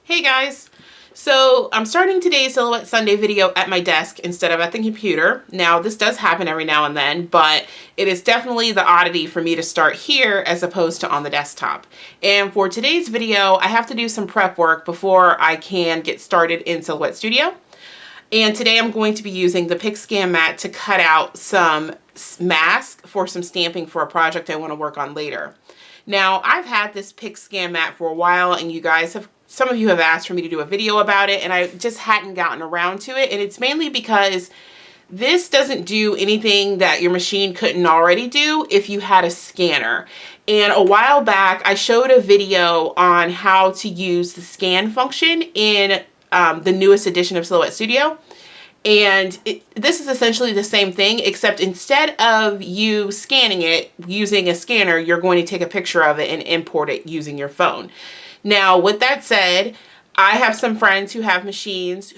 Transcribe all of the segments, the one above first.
Hey guys! So I'm starting today's Silhouette Sunday video at my desk instead of at the computer. Now this does happen every now and then, but it is definitely the oddity for me to start here as opposed to on the desktop. And for today's video, I have to do some prep work before I can get started in Silhouette Studio. And today I'm going to be using the PixScan mat to cut out some masks for some stamping for a project I want to work on later. Now I've had this PixScan mat for a while, and some of you have asked for me to do a video about it, and I just hadn't gotten around to it. And it's mainly because this doesn't do anything that your machine couldn't already do if you had a scanner. And a while back, I showed a video on how to use the scan function in the newest edition of Silhouette Studio. And this is essentially the same thing, except instead of you scanning it using a scanner, you're going to take a picture of it and import it using your phone. Now, with that said, I have some friends who have machines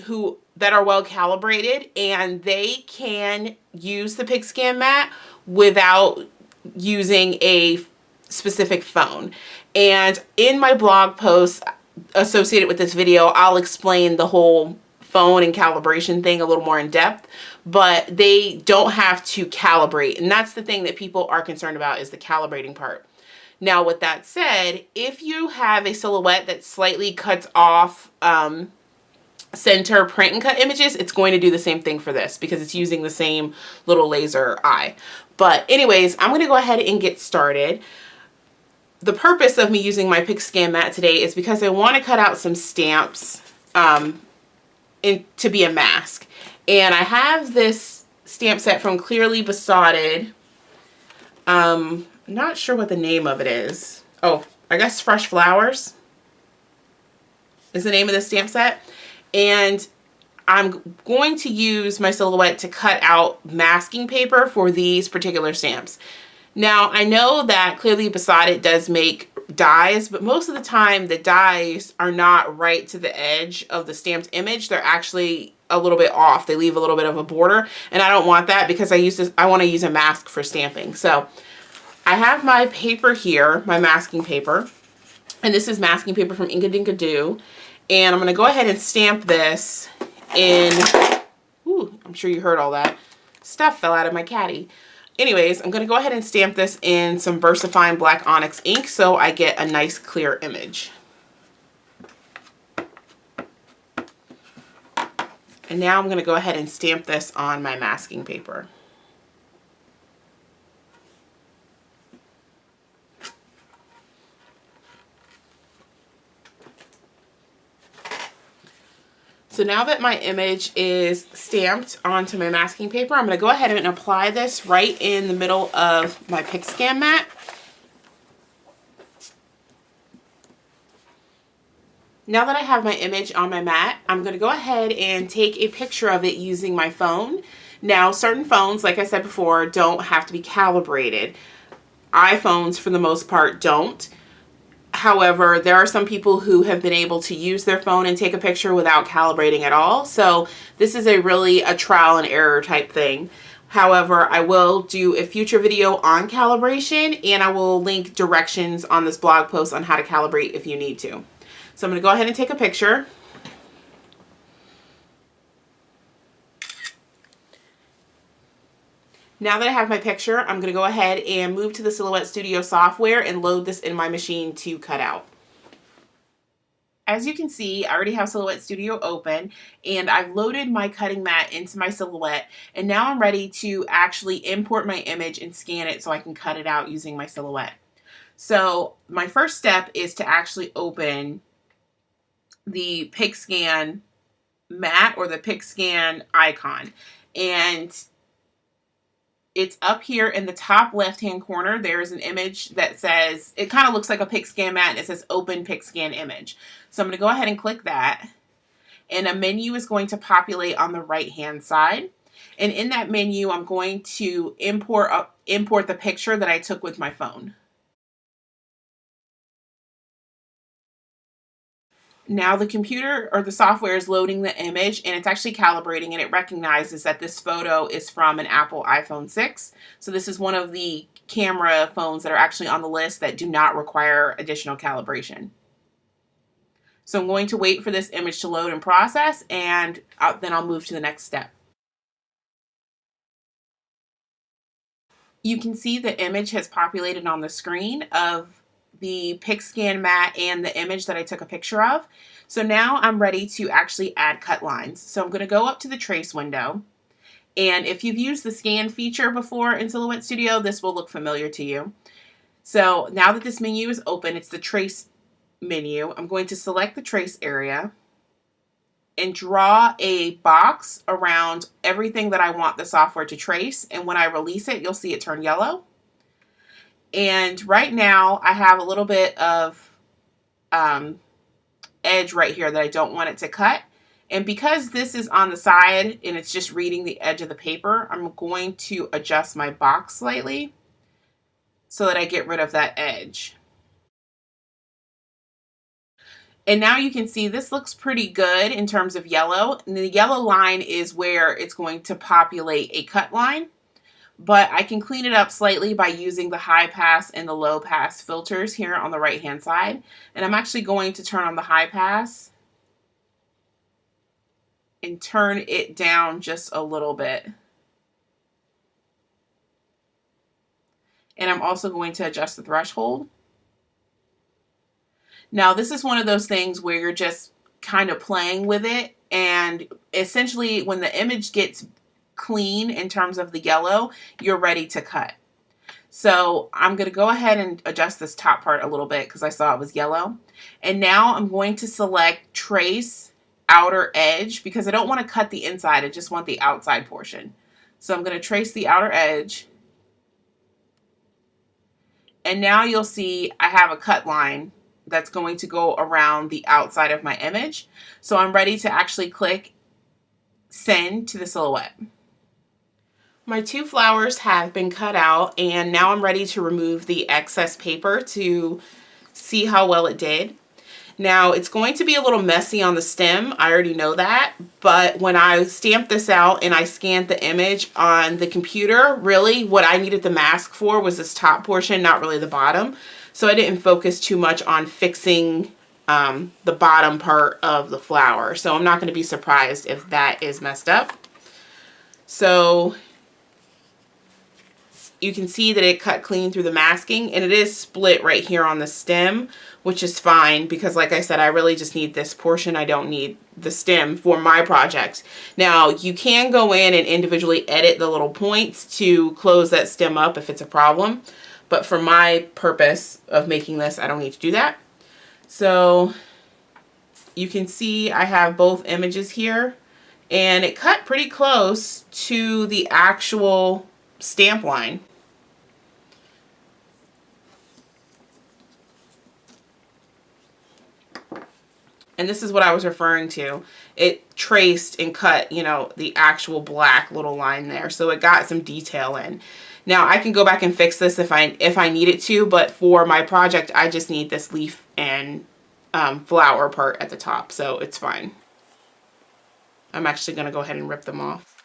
that are well calibrated, and they can use the PixScan mat without using a specific phone. And in my blog post associated with this video, I'll explain the whole phone and calibration thing a little more in depth, but they don't have to calibrate. And that's the thing that people are concerned about, is the calibrating part. Now, with that said, if you have a silhouette that slightly cuts off center print and cut images, it's going to do the same thing for this because it's using the same little laser eye. But anyways, I'm going to go ahead and get started. The purpose of me using my PixScan mat today is because I want to cut out some stamps to be a mask. And I have this stamp set from Clearly Besotted. Not sure what the name of it is. Oh, I guess Fresh Flowers is the name of the stamp set. And I'm going to use my silhouette to cut out masking paper for these particular stamps. Now, I know that Clearly Besotted does make dies, but most of the time the dies are not right to the edge of the stamped image. They're actually a little bit off. They leave a little bit of a border, and I don't want that because I want to use a mask for stamping. So I have my paper here, my masking paper, and this is masking paper from Inkadinkado, and I'm going to go ahead and stamp this in, ooh, I'm sure you heard all that. Stuff fell out of my caddy. Anyways, I'm going to go ahead and stamp this in some VersaFine Black Onyx ink so I get a nice clear image. And now I'm going to go ahead and stamp this on my masking paper. So now that my image is stamped onto my masking paper, I'm going to go ahead and apply this right in the middle of my PixScan mat. Now that I have my image on my mat, I'm going to go ahead and take a picture of it using my phone. Now, certain phones, like I said before, don't have to be calibrated. iPhones, for the most part, don't. However, there are some people who have been able to use their phone and take a picture without calibrating at all. So this is really a trial and error type thing. However, I will do a future video on calibration, and I will link directions on this blog post on how to calibrate if you need to. So I'm going to go ahead and take a picture. Now that I have my picture, I'm going to go ahead and move to the Silhouette Studio software and load this in my machine to cut out. As you can see, I already have Silhouette Studio open, and I've loaded my cutting mat into my Silhouette, and now I'm ready to actually import my image and scan it so I can cut it out using my Silhouette. So my first step is to actually open the PixScan mat or the PixScan icon, and it's up here in the top left-hand corner. There's an image that says, it kind of looks like a PixScan mat, and it says Open PixScan Image. So I'm going to go ahead and click that, and a menu is going to populate on the right-hand side. And in that menu, I'm going to import the picture that I took with my phone. Now the computer or the software is loading the image, and it's actually calibrating, and it recognizes that this photo is from an Apple iPhone 6. So this is one of the camera phones that are actually on the list that do not require additional calibration. So I'm going to wait for this image to load and process, and then I'll move to the next step. You can see the image has populated on the screen of the PixScan mat and the image that I took a picture of. So now I'm ready to actually add cut lines. So I'm going to go up to the trace window. And if you've used the scan feature before in Silhouette Studio, this will look familiar to you. So now that this menu is open, it's the trace menu. I'm going to select the trace area and draw a box around everything that I want the software to trace. And when I release it, you'll see it turn yellow. And right now I have a little bit of edge right here that I don't want it to cut. And because this is on the side and it's just reading the edge of the paper, I'm going to adjust my box slightly so that I get rid of that edge. And now you can see this looks pretty good in terms of yellow. And the yellow line is where it's going to populate a cut line. But I can clean it up slightly by using the high pass and the low pass filters here on the right hand side. And I'm actually going to turn on the high pass and turn it down just a little bit. And I'm also going to adjust the threshold. Now, this is one of those things where you're just kind of playing with it, and essentially when the image gets clean in terms of the yellow, you're ready to cut. So I'm going to go ahead and adjust this top part a little bit because I saw it was yellow. And now I'm going to select Trace Outer Edge because I don't want to cut the inside, I just want the outside portion. So I'm going to trace the outer edge. And now you'll see I have a cut line that's going to go around the outside of my image. So I'm ready to actually click send to the silhouette. My two flowers have been cut out, and now I'm ready to remove the excess paper to see how well it did. Now it's going to be a little messy on the stem, I already know that, but when I stamped this out and I scanned the image on the computer, really what I needed the mask for was this top portion, not really the bottom. So I didn't focus too much on fixing the bottom part of the flower. So I'm not going to be surprised if that is messed up. So you can see that it cut clean through the masking, and it is split right here on the stem, which is fine because like I said, I really just need this portion. I don't need the stem for my project. Now you can go in and individually edit the little points to close that stem up if it's a problem. But for my purpose of making this, I don't need to do that. So you can see I have both images here, and it cut pretty close to the actual stamp line. And this is what I was referring to. It traced and cut, you know, the actual black little line there. So it got some detail in. Now I can go back and fix this if I needed to, but for my project, I just need this leaf and flower part at the top, so it's fine. I'm actually gonna go ahead and rip them off.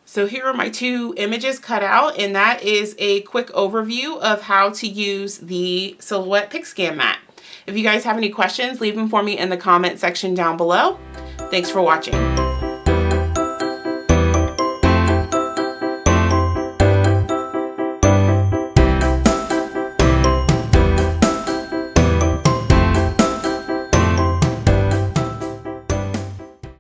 So here are my two images cut out, and that is a quick overview of how to use the Silhouette PixScan mat. If you guys have any questions, leave them for me in the comment section down below. Thanks for watching.